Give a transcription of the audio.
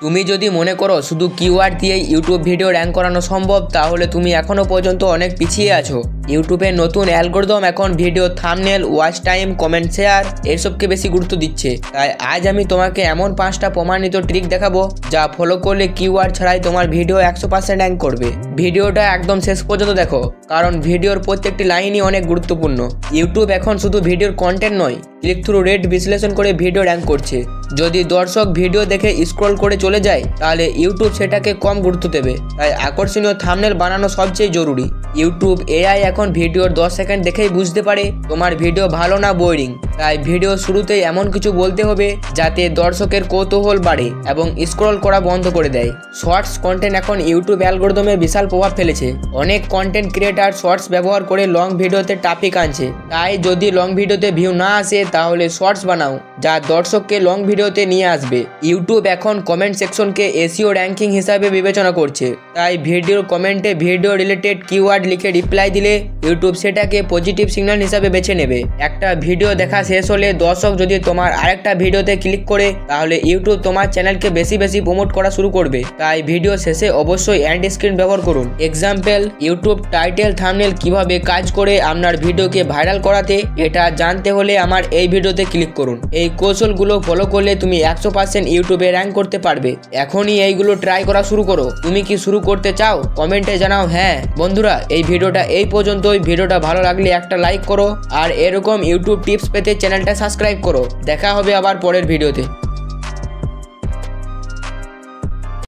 তুমি যদি মনে করো শুধু কিওয়ার্ড দিয়েই ইউটিউব ভিডিও র্যাঙ্ক করানো সম্ভব, তাহলে তুমি এখনও পর্যন্ত অনেক পিছিয়ে আছো। ইউটিউবের নতুন অ্যালগরিদম এখন video thumbnail, watch time, comment, share এসবকে বেশি গুরুত্ব দিচ্ছে। তাই আজ আমি তোমাকে এমন 5টা প্রমাণিত ট্রিক দেখাবো যা ফলো করলে কিওয়ার্ড ছাড়াই তোমার ভিডিও 100% র্যাঙ্ক করবে। ভিডিওটা একদম শেষ পর্যন্ত দেখো, কারণ ভিডিওর প্রত্যেকটি লাইনই অনেক গুরুত্বপূর্ণ। ইউটিউব এখন শুধু ভিডিওর কন্টেন্ট নয়, ক্লিক থ্রু রেট বিশ্লেষণ করে ভিডিও র্যাঙ্ক করছে। যদি দর্শক ভিডিও দেখে স্ক্রল করে চলে যায়, তাহলে ইউটিউব সেটাকে কম গুরুত্ব দেবে। তাই আকর্ষণীয় থাম্বনেল বানানো সবচেয়ে জরুরি। ইউটিউব এআই এখন ভিডিওর 10 সেকেন্ড দেখেই বুঝতে পারে তোমার ভিডিও ভালো না বোরিং। তাই ভিডিও শুরুতেই এমন কিছু বলতে হবে যাতে দর্শকের কৌতূহল বাড়ে এবং স্ক্রল করা বন্ধ করে দেয়। শর্টস কন্টেন্ট এখন ইউটিউব অ্যালগরিদমে বিশাল প্রভাব ফেলেছে। অনেক কন্টেন্ট ক্রিয়েটার শর্টস ব্যবহার করে লং ভিডিওতে ট্রাফিক আনছে। তাই যদি লং ভিডিওতে ভিউ না আসে, তাহলে শর্টস বানাও যা দর্শককে লং ভিডিওতে নিয়ে আসবে। ইউটিউব এখন কমেন্ট সেকশনকে এসইও র্যাঙ্কিং হিসাবে বিবেচনা করছে। তাই ভিডিওর কমেন্টে ভিডিও রিলেটেড কিওয়ার্ড লিখে রিপ্লাই দিলে ইউটিউব সেটাকে পজিটিভ সিগন্যাল হিসাবে বেছে নেবে। একটা ভিডিও দেখা শেষ হলে দর্শক যদি তোমার আরেকটা ভিডিওতে ক্লিক করে, তাহলে ইউটিউব তোমার চ্যানেলকে বেশি প্রমোট করা শুরু করবে। তাই ভিডিও শেষে অবশ্যই এন্ড স্ক্রিন ব্যবহার করুন। এক্সাম্পল, ইউটিউব টাইটেল থাম্বনেল কিভাবে কাজ করে আপনার ভিডিওকে ভাইরাল করাতে, এটা জানতে হলে আমার এই ভিডিওতে ক্লিক করুন। এই কৌশলগুলো ফলো করলে তুমি 100% ইউটিউবে র্যাঙ্ক করতে পারবে। এখনই এইগুলো ট্রাই করা শুরু করো। তুমি কি শুরু করতে চাও? কমেন্টে জানাও হ্যাঁ। বন্ধুরা, এই ভিডিওটা এই পর্যন্তই। ভিডিওটা ভালো লাগলে একটা লাইক করো আর এরকম ইউটিউব টিপস পেতে চ্যানেলটা সাবস্ক্রাইব করো। দেখা হবে আবার পরের ভিডিওতে।